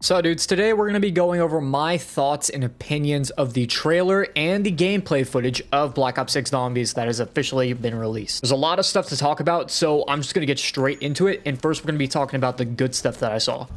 So dudes, today we're going to be going over my thoughts and opinions of the trailer and the gameplay footage of Black Ops 6 Zombies that has officially been released. There's a lot of stuff to talk about, so I'm just going to get straight into it, and first we're going to be talking about the good stuff that I saw.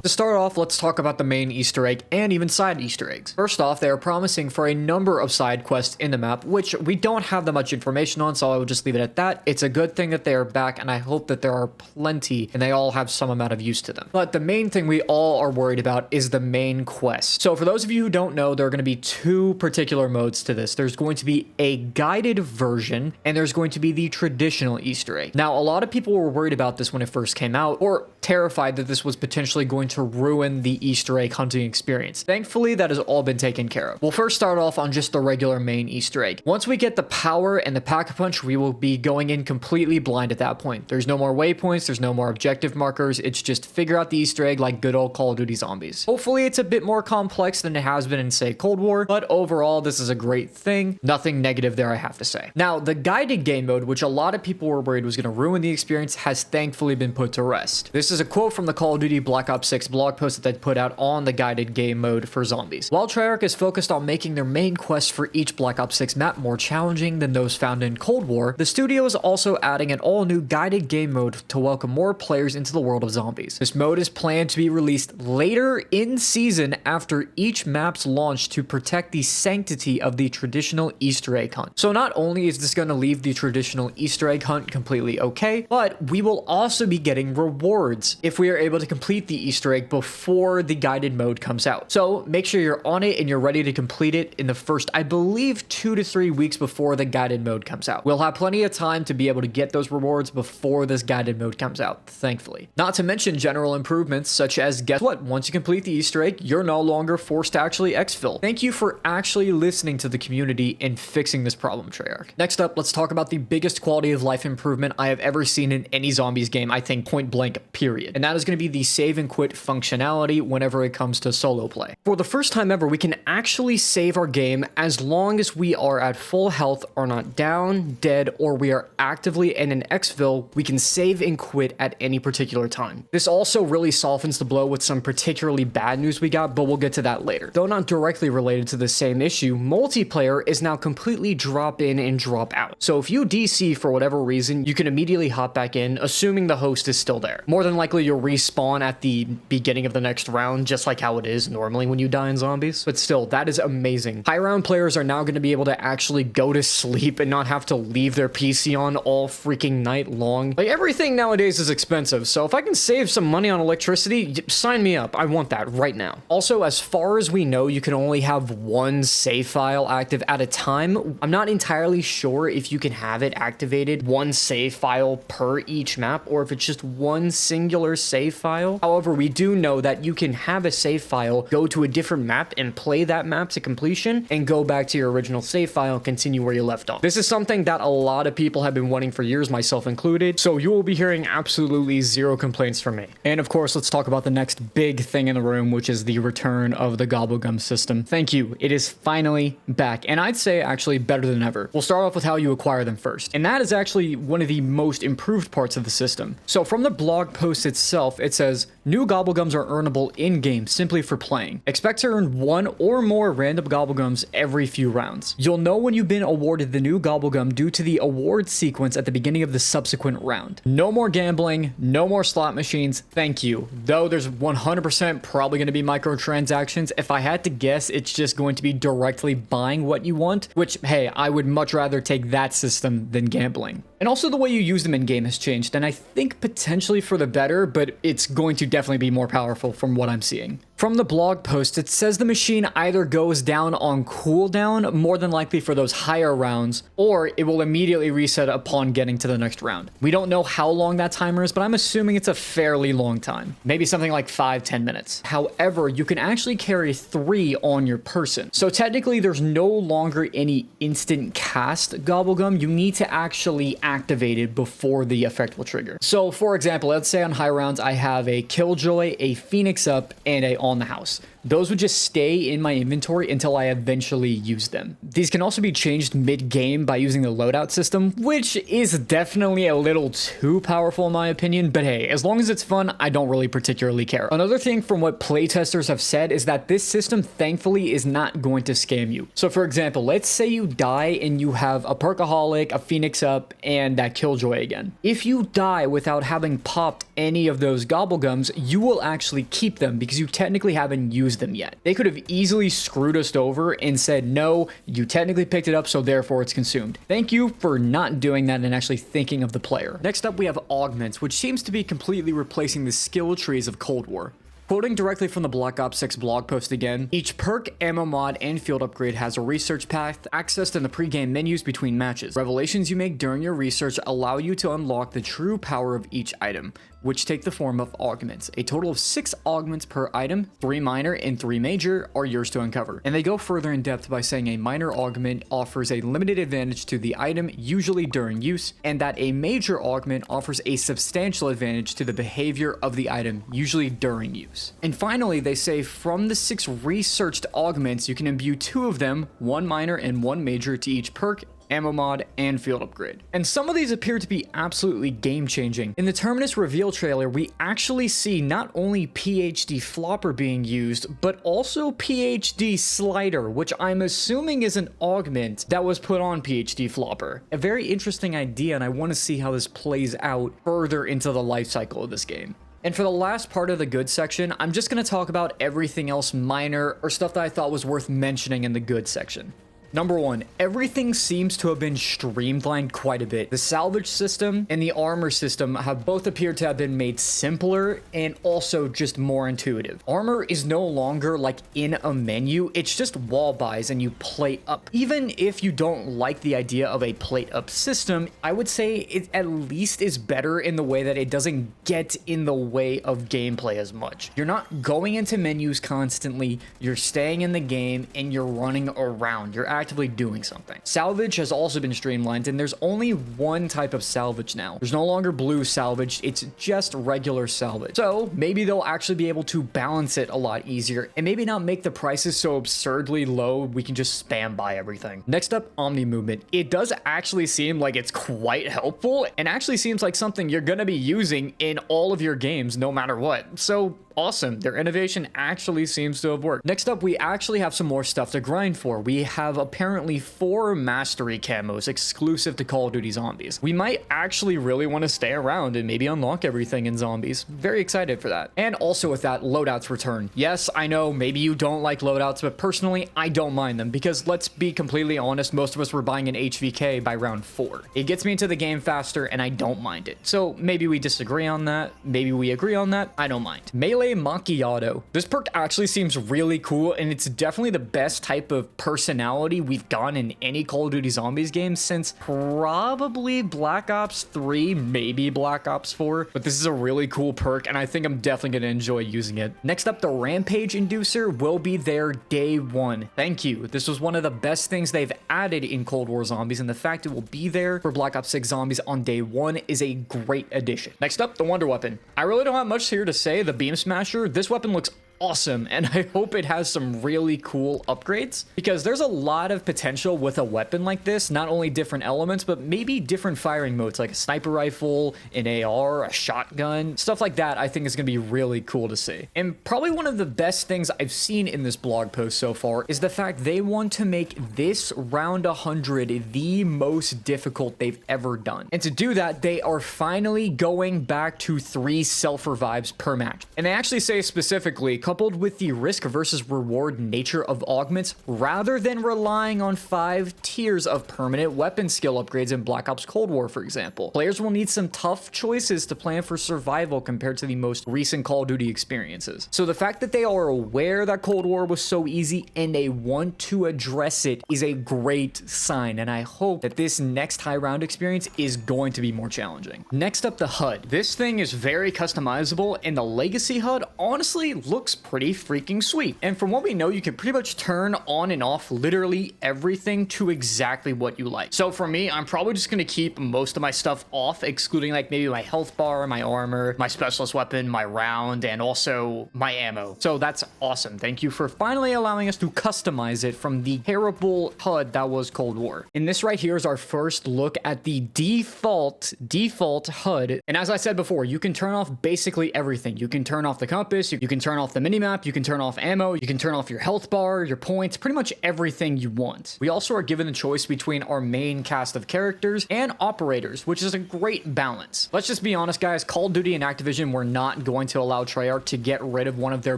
To start off, let's talk about the main Easter egg and even side Easter eggs. First off, they are promising for a number of side quests in the map, which we don't have that much information on, so I will just leave it at that. It's a good thing that they are back, and I hope that there are plenty and they all have some amount of use to them. But the main thing we all are worried about is the main quest. So for those of you who don't know, there are going to be two particular modes to this. There's going to be a guided version, and there's going to be the traditional Easter egg. Now, a lot of people were worried about this when it first came out, or terrified that this was potentially going to ruin the Easter egg hunting experience. Thankfully, that has all been taken care of. We'll first start off on just the regular main Easter egg. Once we get the power and the pack-a-punch, we will be going in completely blind at that point. There's no more waypoints, there's no more objective markers, it's just figure out the Easter egg like good old Call of Duty Zombies. Hopefully, it's a bit more complex than it has been in, say, Cold War, but overall, this is a great thing. Nothing negative there, I have to say. Now, the guided game mode, which a lot of people were worried was going to ruin the experience, has thankfully been put to rest. This is a quote from the Call of Duty Black Ops 6 blog post that they put out on the guided game mode for zombies. While Treyarch is focused on making their main quests for each Black Ops 6 map more challenging than those found in Cold War, the studio is also adding an all-new guided game mode to welcome more players into the world of zombies. This mode is planned to be released later in season after each map's launch to protect the sanctity of the traditional Easter egg hunt. So not only is this going to leave the traditional Easter egg hunt completely okay, but we will also be getting rewards if we are able to complete the Easter egg before the guided mode comes out. So make sure you're on it and you're ready to complete it in the first, I believe, 2 to 3 weeks before the guided mode comes out. We'll have plenty of time to be able to get those rewards before this guided mode comes out, thankfully. Not to mention general improvements such as, guess what? Once you complete the Easter egg, you're no longer forced to actually exfil. Thank you for actually listening to the community and fixing this problem, Treyarch. Next up, let's talk about the biggest quality of life improvement I have ever seen in any zombies game, I think point blank, period. And that is going to be the save and quit functionality whenever it comes to solo play. For the first time ever, we can actually save our game as long as we are at full health, are not down, dead, or we are actively in an exfil. We can save and quit at any particular time. This also really softens the blow with some particularly bad news we got, but we'll get to that later. Though not directly related to the same issue, multiplayer is now completely drop in and drop out. So if you DC for whatever reason, you can immediately hop back in, assuming the host is still there. More than likely, you'll respawn at the beginning of the next round, just like how it is normally when you die in zombies. But still, that is amazing. High round players are now going to be able to actually go to sleep and not have to leave their PC on all freaking night long. Like, everything nowadays is expensive, so if I can save some money on electricity, sign me up. I want that right now. Also, as far as we know, you can only have one save file active at a time. I'm not entirely sure if you can have it activated one save file per each map, or if it's just one singular save file. However, we do know that you can have a save file, go to a different map and play that map to completion, and go back to your original save file and continue where you left off. This is something that a lot of people have been wanting for years, myself included, so you will be hearing absolutely zero complaints from me. And of course, let's talk about the next big thing in the room, which is the return of the GobbleGums system. Thank you. It is finally back, and I'd say actually better than ever. We'll start off with how you acquire them first, and that is actually one of the most improved parts of the system. So from the blog post itself, it says, new GobbleGums are earnable in-game simply for playing. Expect to earn one or more random GobbleGums every few rounds. You'll know when you've been awarded the new GobbleGum due to the award sequence at the beginning of the subsequent round. No more gambling, no more slot machines, thank you. Though there's 100% probably going to be microtransactions. If I had to guess, it's just going to be directly buying what you want, which, hey, I would much rather take that system than gambling. And also the way you use them in game has changed, and I think potentially for the better, but it's going to definitely be more powerful from what I'm seeing. From the blog post, it says the machine either goes down on cooldown, more than likely for those higher rounds, or it will immediately reset upon getting to the next round. We don't know how long that timer is, but I'm assuming it's a fairly long time. Maybe something like 5-10 minutes. However, you can actually carry 3 on your person. So technically, there's no longer any instant cast GobbleGum. You need to actually activate it before the effect will trigger. So for example, let's say on high rounds, I have a Killjoy, a Phoenix Up, and a on the house. Those would just stay in my inventory until I eventually use them. These can also be changed mid-game by using the loadout system, which is definitely a little too powerful in my opinion, but hey, as long as it's fun, I don't really particularly care. Another thing from what playtesters have said is that this system thankfully is not going to scam you. So for example, let's say you die and you have a Perkaholic, a Phoenix Up, and that Killjoy again. If you die without having popped any of those GobbleGums, you will actually keep them because you technically haven't used them yet. They could have easily screwed us over and said, no, you technically picked it up, so therefore it's consumed. Thank you for not doing that and actually thinking of the player. Next up, we have Augments, which seems to be completely replacing the skill trees of Cold War. Quoting directly from the Black Ops 6 blog post again, each perk, ammo mod, and field upgrade has a research path accessed in the pre-game menus between matches. Revelations you make during your research allow you to unlock the true power of each item, which take the form of augments. A total of 6 augments per item, 3 minor and 3 major, are yours to uncover. And they go further in depth by saying a minor augment offers a limited advantage to the item, usually during use, and that a major augment offers a substantial advantage to the behavior of the item, usually during use. And finally, they say from the 6 researched augments, you can imbue 2 of them, 1 minor and 1 major to each perk, ammo mod, and field upgrade. And some of these appear to be absolutely game-changing. In the Terminus reveal trailer, we actually see not only PhD Flopper being used, but also PhD Slider, which I'm assuming is an augment that was put on PhD Flopper. A very interesting idea, and I want to see how this plays out further into the life cycle of this game. And for the last part of the good section, I'm just going to talk about everything else minor or stuff that I thought was worth mentioning in the good section. Number 1, everything seems to have been streamlined quite a bit. The salvage system and the armor system have both appeared to have been made simpler and also just more intuitive. Armor is no longer like in a menu, it's just wall buys and you plate up. Even if you don't like the idea of a plate up system, I would say it at least is better in the way that it doesn't get in the way of gameplay as much. You're not going into menus constantly, you're staying in the game and you're running around. You're actively doing something. Salvage has also been streamlined, and there's only one type of salvage now. There's no longer blue salvage, it's just regular salvage. So maybe they'll actually be able to balance it a lot easier and maybe not make the prices so absurdly low we can just spam buy everything. Next up, Omni movement. It does actually seem like it's quite helpful and actually seems like something you're gonna be using in all of your games no matter what. So awesome. Their innovation actually seems to have worked. Next up, we actually have some more stuff to grind for. We have apparently 4 mastery camos exclusive to Call of Duty Zombies. We might actually really want to stay around and maybe unlock everything in Zombies. Very excited for that. And also with that, loadouts return. Yes, I know maybe you don't like loadouts, but personally, I don't mind them because let's be completely honest, most of us were buying an HVK by round 4. It gets me into the game faster and I don't mind it. So maybe we disagree on that. Maybe we agree on that. I don't mind. Melee Macchiato. This perk actually seems really cool and it's definitely the best type of personality we've gotten in any Call of Duty Zombies game since probably Black Ops 3, maybe Black Ops 4, but this is a really cool perk and I think I'm definitely going to enjoy using it. Next up, the Rampage Inducer will be there day 1. Thank you. This was one of the best things they've added in Cold War Zombies, and the fact it will be there for Black Ops 6 Zombies on day 1 is a great addition. Next up, the Wonder Weapon. I really don't have much here to say. The Beam Smasher, this weapon looks awesome, and I hope it has some really cool upgrades because there's a lot of potential with a weapon like this. Not only different elements, but maybe different firing modes like a sniper rifle, an AR, a shotgun, stuff like that. I think is going to be really cool to see. And probably one of the best things I've seen in this blog post so far is the fact they want to make this round 100 the most difficult they've ever done. And to do that, they are finally going back to 3 self-revives per match. And they actually say specifically, coupled with the risk versus reward nature of augments, rather than relying on 5 tiers of permanent weapon skill upgrades in Black Ops Cold War, for example. Players will need some tough choices to plan for survival compared to the most recent Call of Duty experiences. So the fact that they are aware that Cold War was so easy and they want to address it is a great sign, and I hope that this next high round experience is going to be more challenging. Next up, the HUD. This thing is very customizable, and the Legacy HUD honestly looks pretty freaking sweet. And from what we know, you can pretty much turn on and off literally everything to exactly what you like. So for me, I'm probably just going to keep most of my stuff off, excluding like maybe my health bar, my armor, my specialist weapon, my round, and also my ammo. So that's awesome. Thank you for finally allowing us to customize it from the terrible HUD that was Cold War. And this right here is our first look at the default HUD. And as I said before, you can turn off basically everything. You can turn off the compass, you can turn off the minimap, you can turn off ammo, you can turn off your health bar, your points, pretty much everything you want. We also are given the choice between our main cast of characters and operators, which is a great balance. Let's just be honest, guys, Call of Duty and Activision were not going to allow Treyarch to get rid of one of their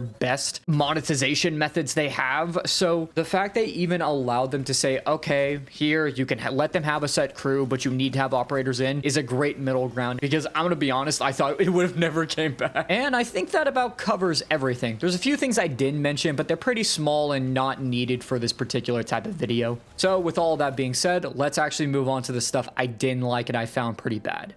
best monetization methods they have. So the fact they even allowed them to say, okay, here you can let them have a set crew, but you need to have operators in, is a great middle ground, because I'm gonna be honest, I thought it would have never came back. And I think that about covers everything. There's a few things I didn't mention, but they're pretty small and not needed for this particular type of video. So with all that being said, let's actually move on to the stuff I didn't like and I found pretty bad.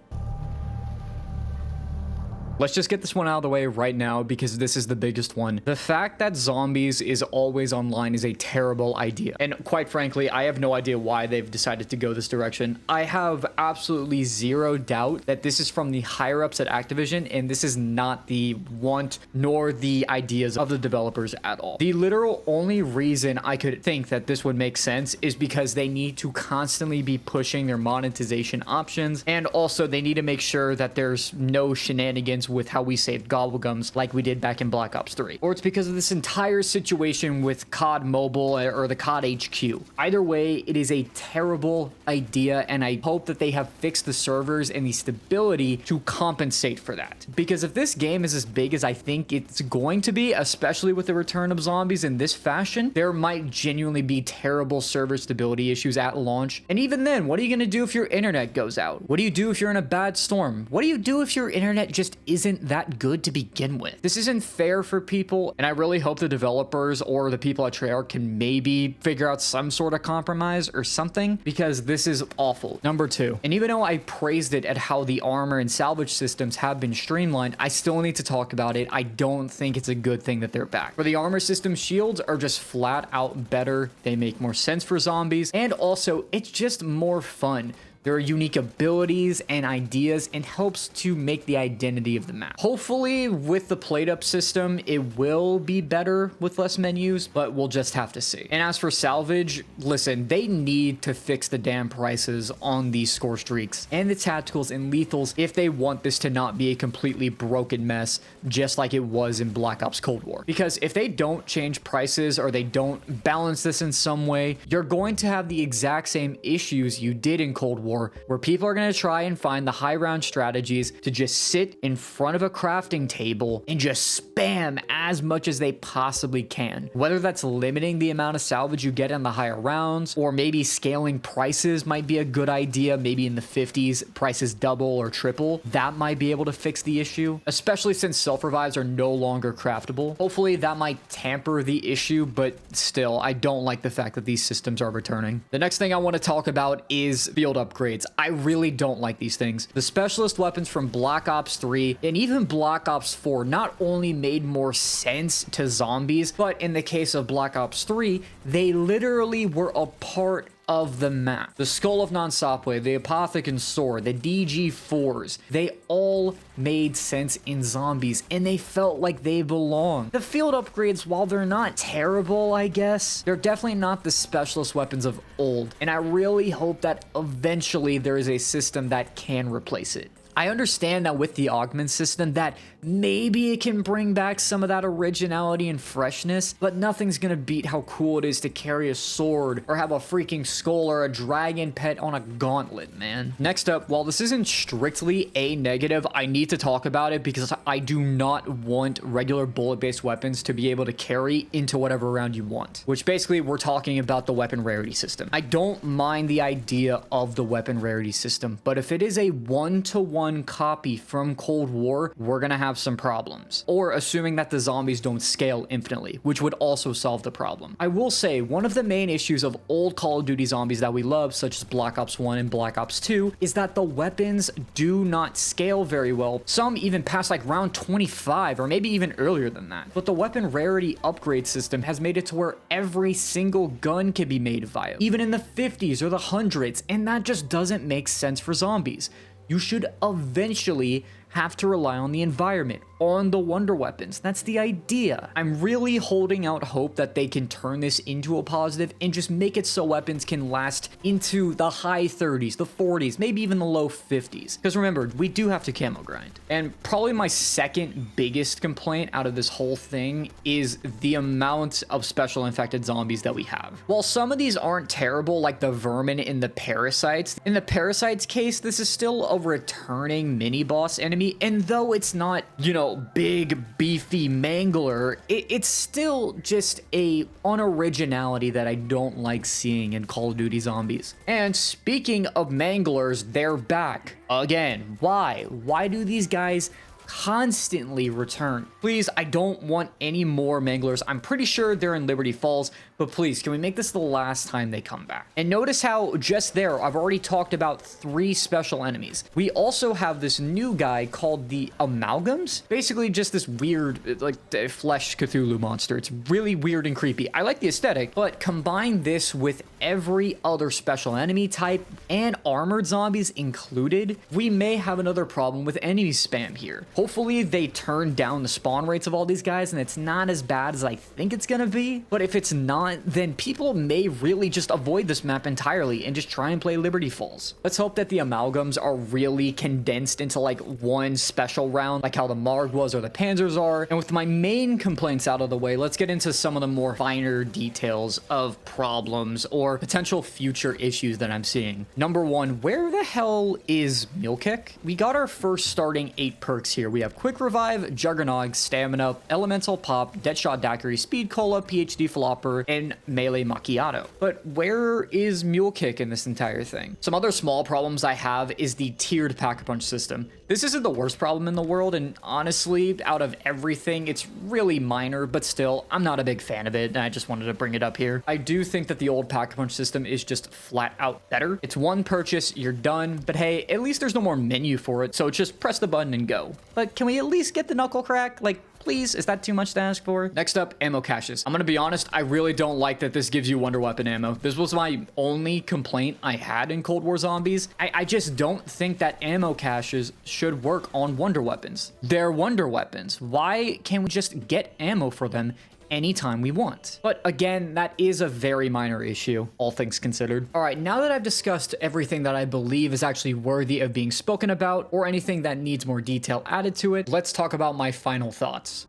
Let's just get this one out of the way right now because this is the biggest one. The fact that zombies is always online is a terrible idea. And quite frankly, I have no idea why they've decided to go this direction. I have absolutely zero doubt that this is from the higher ups at Activision, and this is not the want nor the ideas of the developers at all. The literal only reason I could think that this would make sense is because they need to constantly be pushing their monetization options, and also they need to make sure that there's no shenanigans with how we saved GobbleGums like we did back in Black Ops 3. Or it's because of this entire situation with COD Mobile or the COD HQ. Either way, it is a terrible idea, and I hope that they have fixed the servers and the stability to compensate for that. Because if this game is as big as I think it's going to be, especially with the return of zombies in this fashion, there might genuinely be terrible server stability issues at launch. And even then, what are you going to do if your internet goes out? What do you do if you're in a bad storm? What do you do if your internet just isn't that good to begin with? This isn't fair for people, and I really hope the developers or the people at Treyarch can maybe figure out some sort of compromise or something, because this is awful. Number 2, and even though I praised it at how the armor and salvage systems have been streamlined, I still need to talk about it. I don't think it's a good thing that they're back. For the armor system, shields are just flat out better. They make more sense for zombies, and also it's just more fun. There are unique abilities and ideas, and helps to make the identity of the map. Hopefully with the plate up system, it will be better with less menus, but we'll just have to see. And as for salvage, listen, they need to fix the damn prices on these score streaks and the tacticals and lethals if they want this to not be a completely broken mess, just like it was in Black Ops Cold War. Because if they don't change prices or they don't balance this in some way, you're going to have the exact same issues you did in Cold War, where people are going to try and find the high round strategies to just sit in front of a crafting table and just spam as much as they possibly can. Whether that's limiting the amount of salvage you get on the higher rounds, or maybe scaling prices might be a good idea. Maybe in the 50s, prices double or triple. That might be able to fix the issue, especially since self-revives are no longer craftable. Hopefully that might tamper the issue, but still, I don't like the fact that these systems are returning. The next thing I want to talk about is field upgrades. I really don't like these things. The specialist weapons from Black Ops 3 and even Black Ops 4 not only made more sense to zombies, but in the case of Black Ops 3, they literally were a part of the map. The Skull of Non-Stopway, the Apothecon Sword, the DG4s, they all made sense in zombies, and they felt like they belong. The field upgrades, while they're not terrible, I guess, they're definitely not the specialist weapons of old, and I really hope that eventually there is a system that can replace it. I understand that with the Augment system that maybe it can bring back some of that originality and freshness, but nothing's gonna beat how cool it is to carry a sword or have a freaking skull or a dragon pet on a gauntlet, man. Next up, while this isn't strictly a negative, I need to talk about it because I do not want regular bullet-based weapons to be able to carry into whatever round you want, which basically we're talking about the weapon rarity system. I don't mind the idea of the weapon rarity system, but if it is a one-to-one copy from Cold War, we're gonna have have some problems. Or assuming that the zombies don't scale infinitely, which would also solve the problem. I will say, one of the main issues of old Call of Duty zombies that we love, such as Black Ops 1 and Black Ops 2, is that the weapons do not scale very well. Some even past like round 25 or maybe even earlier than that. But the weapon rarity upgrade system has made it to where every single gun can be made viable, even in the 50s or the hundreds, and that just doesn't make sense for zombies. You should eventually have to rely on the environment, on the wonder weapons. That's the idea. I'm really holding out hope that they can turn this into a positive and just make it so weapons can last into the high 30s, the 40s, maybe even the low 50s. Because remember, we do have to camo grind. And probably my second biggest complaint out of this whole thing is the amount of special infected zombies that we have. While some of these aren't terrible, like the vermin in the parasites, in the parasites case, this is still a returning mini boss enemy. And though it's not, you know, big, beefy mangler, it's still just a unoriginality that I don't like seeing in Call of Duty Zombies. And speaking of manglers, they're back again. Why? Why do these guys constantly return? Please, I don't want any more manglers. I'm pretty sure they're in Liberty Falls, but please, can we make this the last time they come back? And notice how just there, I've already talked about 3 special enemies. We also have this new guy called the Amalgams. Basically just this weird, like, flesh Cthulhu monster. It's really weird and creepy. I like the aesthetic, but combine this with every other special enemy type and armored zombies included, we may have another problem with enemy spam here. Hopefully they turn down the spawn rates of all these guys and it's not as bad as I think it's gonna be. But if it's not, then people may really just avoid this map entirely and just try and play Liberty Falls. Let's hope that the Amalgams are really condensed into like one special round, like how the Marg was or the Panzers are. And with my main complaints out of the way, let's get into some of the more finer details of problems or potential future issues that I'm seeing. Number 1, where the hell is Mule Kick? We got our first starting 8 perks here. We have Quick Revive, Juggernog, Stamina, Elemental Pop, Deadshot Daiquiri, Speed Cola, PhD Flopper, and Melee Macchiato. But where is Mule Kick in this entire thing? Some other small problems I have is the tiered Pack-a-Punch system. This isn't the worst problem in the world, and honestly, out of everything, it's really minor, but still, I'm not a big fan of it, and I just wanted to bring it up here. I do think that the old Pack-a-Punch system is just flat out better. It's one purchase, you're done, but hey, at least there's no more menu for it, so just press the button and go. But can we at least get the knuckle crack? Like, please, is that too much to ask for? Next up, ammo caches. I'm gonna be honest, I really don't like that this gives you wonder weapon ammo. This was my only complaint I had in Cold War Zombies. I just don't think that ammo caches should work on wonder weapons. They're wonder weapons. Why can't we just get ammo for them anytime we want? But again, that is a very minor issue, all things considered. All right, now that I've discussed everything that I believe is actually worthy of being spoken about or anything that needs more detail added to it, let's talk about my final thoughts.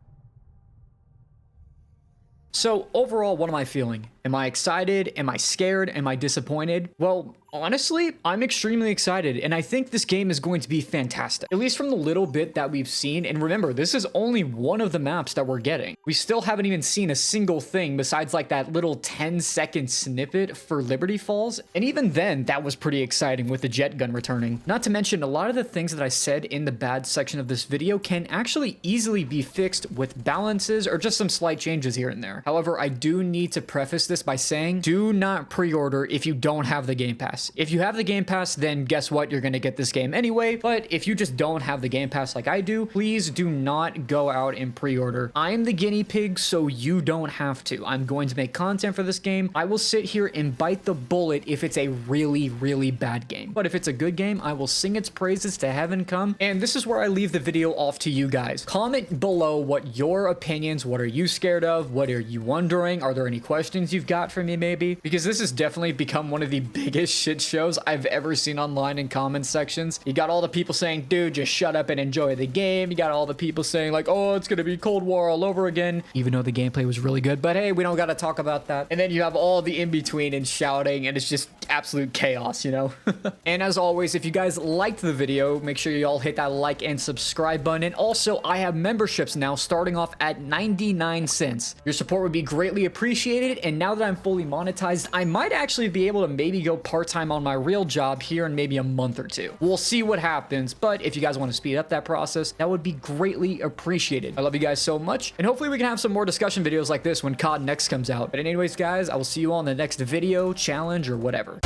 So overall, what am I feeling? Am I excited? Am I scared? Am I disappointed? Well, honestly, I'm extremely excited, and I think this game is going to be fantastic, at least from the little bit that we've seen. And remember, this is only one of the maps that we're getting. We still haven't even seen a single thing besides like that little 10-second snippet for Liberty Falls. And even then, that was pretty exciting with the jet gun returning. Not to mention, a lot of the things that I said in the bad section of this video can actually easily be fixed with balances or just some slight changes here and there. However, I do need to preface this by saying, do not pre-order if you don't have the Game Pass. If you have the Game Pass, then guess what? You're going to get this game anyway. But if you just don't have the Game Pass like I do, please do not go out and pre-order. I'm the guinea pig, so you don't have to. I'm going to make content for this game. I will sit here and bite the bullet if it's a really, really bad game. But if it's a good game, I will sing its praises to heaven come. And this is where I leave the video off to you guys. Comment below what your opinions, what are you scared of? What are you wondering? Are there any questions you've got for me maybe? Because this has definitely become one of the biggest shit shows I've ever seen online in comment sections. You got all the people saying, dude, just shut up and enjoy the game. You got all the people saying like, oh, it's gonna be Cold War all over again, even though the gameplay was really good, but hey, we don't gotta talk about that. And then you have all the in-between and shouting, and it's just absolute chaos, you know? And as always, if you guys liked the video, make sure you all hit that like and subscribe button. And also, I have memberships now starting off at 99 cents. Your support would be greatly appreciated. And now that I'm fully monetized, I might actually be able to maybe go part-time on my real job here in maybe a month or two. We'll see what happens. But if you guys want to speed up that process, that would be greatly appreciated. I love you guys so much. And hopefully we can have some more discussion videos like this when COD Next comes out. But anyways, guys, I will see you all in the next video, challenge, or whatever.